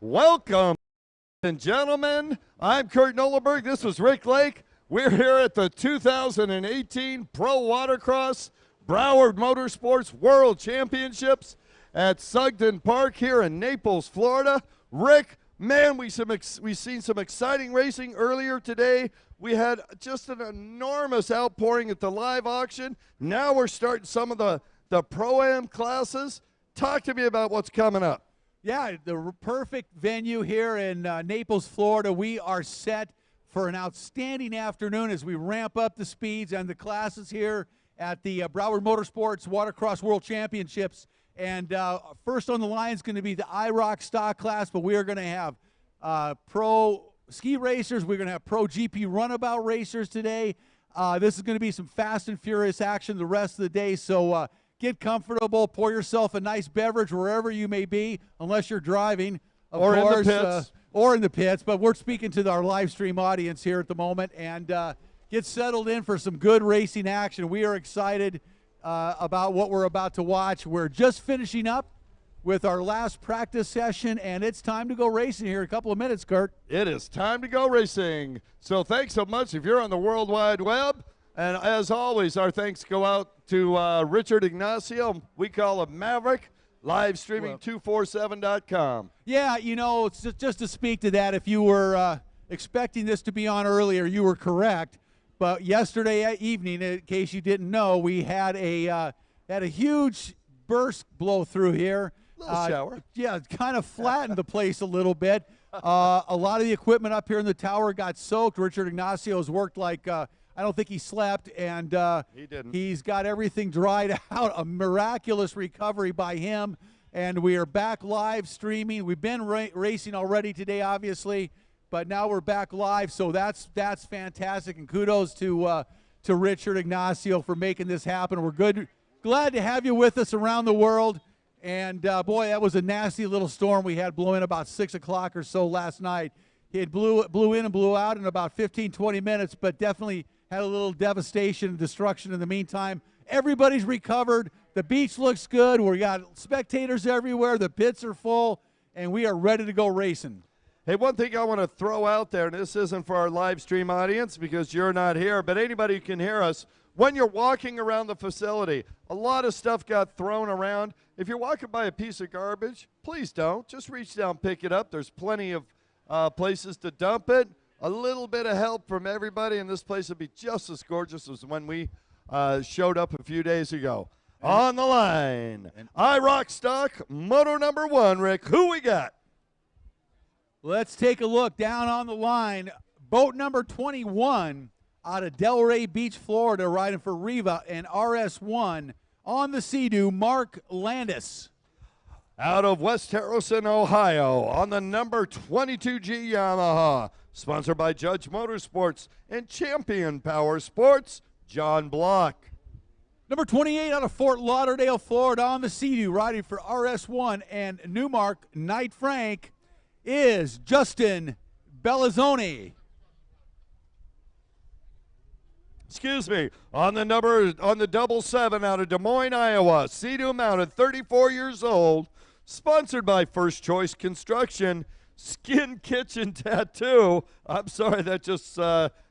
Welcome, ladies and gentlemen. I'm Kurt Nolenberg. This was Rick Lake. We're here at the 2018 Pro Watercross Broward Motorsports World Championships at Sugden Park here in Naples, Florida. Rick, man, we've seen some exciting racing earlier today. We had just an enormous outpouring at the live auction. Now we're starting some of the Pro-Am classes. Talk to me about what's coming up. Yeah, the perfect venue here in Naples, Florida. We are set for an outstanding afternoon as we ramp up the speeds and the classes here at the Broward Motorsports Watercross World Championships. And first on the line is going to be the IROC stock class, but we are going to have pro ski racers. We're going to have pro GP runabout racers today. This is going to be some fast and furious action the rest of the day. So get comfortable, pour yourself a nice beverage wherever you may be, unless you're driving, of or course, in the pits. Or in the pits. But we're speaking to our live stream audience here at the moment, and get settled in for some good racing action. We are excited about what we're about to watch. We're just finishing up with our last practice session, and it's time to go racing here in a couple of minutes, Kurt. It is time to go racing. So thanks so much if you're on the World Wide Web. And as always, our thanks go out to Richard Ignacio. We call him Maverick, live streaming 247.com. Yeah, you know, it's just to speak to that, if you were expecting this to be on earlier, you were correct. But yesterday evening, in case you didn't know, we had a huge burst blow through here. Little shower. Yeah, it kind of flattened the place a little bit. A lot of the equipment up here in the tower got soaked. Richard Ignacio has worked like I don't think he slept, and he didn't. He's got everything dried out. A miraculous recovery by him, and we are back live streaming. We've been racing already today, obviously, but now we're back live, so that's fantastic, and kudos to Richard Ignacio for making this happen. We're glad to have you with us around the world, and boy, that was a nasty little storm we had blowing about 6 o'clock or so last night. It blew in and blew out in about 15, 20 minutes, but definitely had a little devastation and destruction in the meantime. Everybody's recovered. The beach looks good. We got spectators everywhere. The pits are full, and we are ready to go racing. Hey, one thing I want to throw out there, and this isn't for our live stream audience because you're not here, but anybody who can hear us, when you're walking around the facility, a lot of stuff got thrown around. If you're walking by a piece of garbage, please don't. Just reach down, pick it up. There's plenty of places to dump it. A little bit of help from everybody, and this place will be just as gorgeous as when we showed up a few days ago. On the line, IROC stock, moto number 1, Rick. Who we got? Let's take a look down on the line. Boat number 21 out of Delray Beach, Florida, riding for Riva and RS1 on the Sea-Doo, Mark Landis. Out of West Harrison, Ohio, on the number 22G Yamaha, sponsored by Judge Motorsports and Champion Power Sports, John Block. Number 28 out of Fort Lauderdale, Florida, on the Sea-Doo, riding for RS1 and Newmark Knight Frank, is Justin Bellizzoni. Excuse me, on the double 7 out of Des Moines, Iowa, Sea-Doo mounted, 34 years old, sponsored by First Choice Construction, Skin Kitchen Tattoo. I'm sorry, that just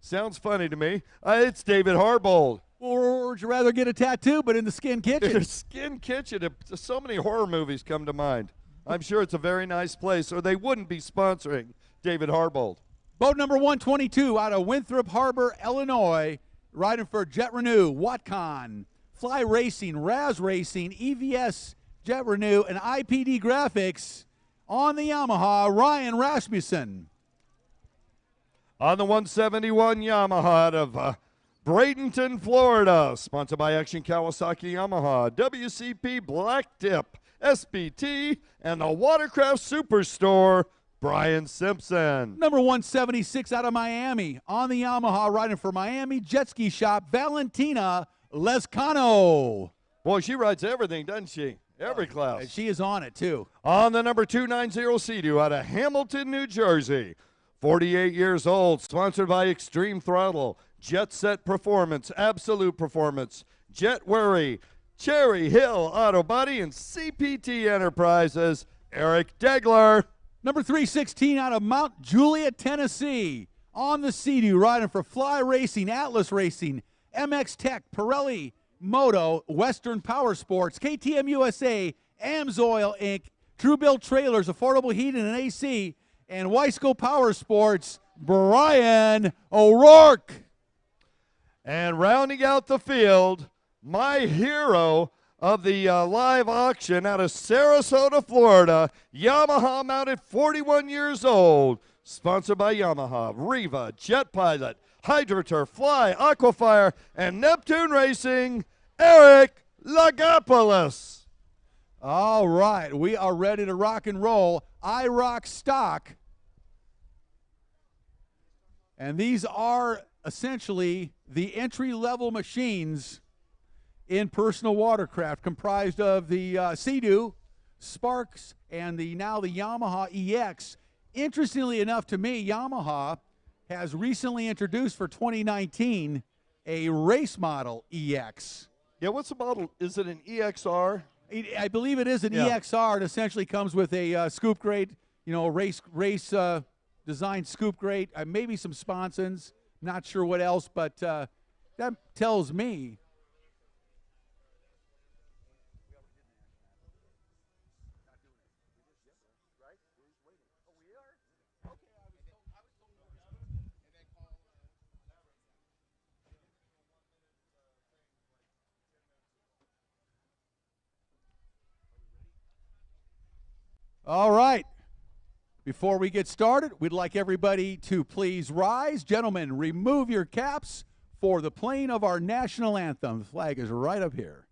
sounds funny to me. It's David Harbold. Or would you rather get a tattoo, but in the Skin Kitchen? Skin Kitchen. So many horror movies come to mind. I'm sure it's a very nice place, or they wouldn't be sponsoring David Harbold. Boat number 122 out of Winthrop Harbor, Illinois, riding for Jet Renew, Watcon, Fly Racing, Raz Racing, EVS Jet Renew, and IPD Graphics on the Yamaha, Ryan Rasmussen. On the 171 Yamaha out of Bradenton, Florida, sponsored by Action Kawasaki Yamaha, WCP Black Tip, SBT, and the Watercraft Superstore, Brian Simpson. Number 176 out of Miami on the Yamaha, riding for Miami Jet Ski Shop, Valentina Lescano. Boy, she rides everything, doesn't she? Every class. She is on it, too. On the number 290 Sea-Doo out of Hamilton, New Jersey, 48 years old, sponsored by Extreme Throttle, Jet Set Performance, Absolute Performance, Jet Worry, Cherry Hill Auto Body, and CPT Enterprises, Eric Degler. Number 316 out of Mount Juliet, Tennessee. On the Sea-Doo, riding for Fly Racing, Atlas Racing, MX Tech, Pirelli Moto, Western Power Sports, KTM USA, Amsoil Inc., Truebill Trailers, Affordable Heating and AC, and Weisco Power Sports, Brian O'Rourke. And rounding out the field, my hero of the live auction out of Sarasota, Florida, Yamaha mounted 41 years old. Sponsored by Yamaha, Riva, Jet Pilot, HydroTurf, Fly, Aquafire, and Neptune Racing, Eric Lagopoulos. All right, we are ready to rock and roll. I rock stock. And these are essentially the entry-level machines in personal watercraft, comprised of the Sea-Doo, Sparks, and now the Yamaha EX. Interestingly enough to me, Yamaha has recently introduced for 2019 a race model EX. Yeah, what's the model? Is it an EXR? I believe it is an EXR. It essentially comes with a scoop grade, race designed scoop grade, maybe some sponsons. Not sure what else, but that tells me. All right. Before we get started, we'd like everybody to please rise. Gentlemen, remove your caps for the playing of our national anthem. The flag is right up here.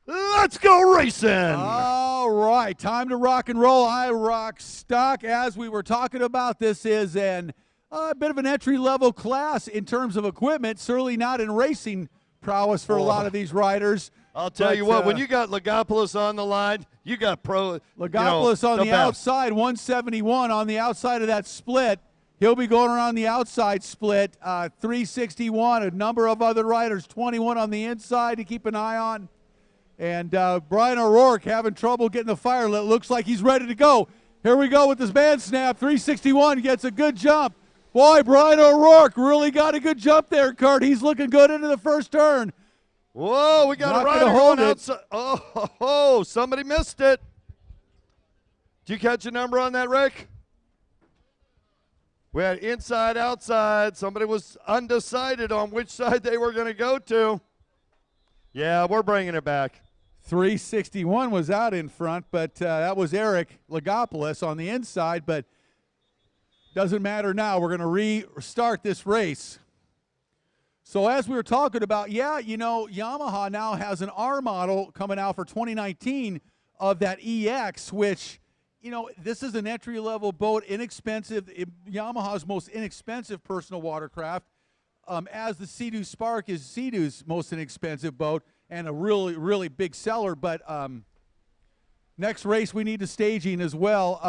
Let's go racing! All right, time to rock and roll. I rock stock. As we were talking about, this is a bit of an entry-level class in terms of equipment, certainly not in racing prowess for a lot of these riders. I'll tell you what, when you got Lagopoulos on the line, you got Lagopoulos on the outside, 171 on the outside of that split. He'll be going around the outside split, 361. A number of other riders, 21 on the inside to keep an eye on. And Brian O'Rourke having trouble getting the fire lit. Looks like he's ready to go. Here we go with this man snap. 361 gets a good jump. Boy, Brian O'Rourke really got a good jump there, Kurt. He's looking good into the first turn. Whoa, we got a rider going outside. Oh, somebody missed it. Did you catch a number on that, Rick? We had inside, outside. Somebody was undecided on which side they were going to go to. Yeah, we're bringing it back. 361 was out in front, but that was Eric Lagopoulos on the inside, but doesn't matter now. We're going to restart this race. So as we were talking about, yeah, you know, Yamaha now has an R model coming out for 2019 of that EX, which, you know, this is an entry-level boat, inexpensive, Yamaha's most inexpensive personal watercraft, as the Sea-Doo Spark is Sea-Doo's most inexpensive boat and a really, really big seller. But next race we need a staging as well.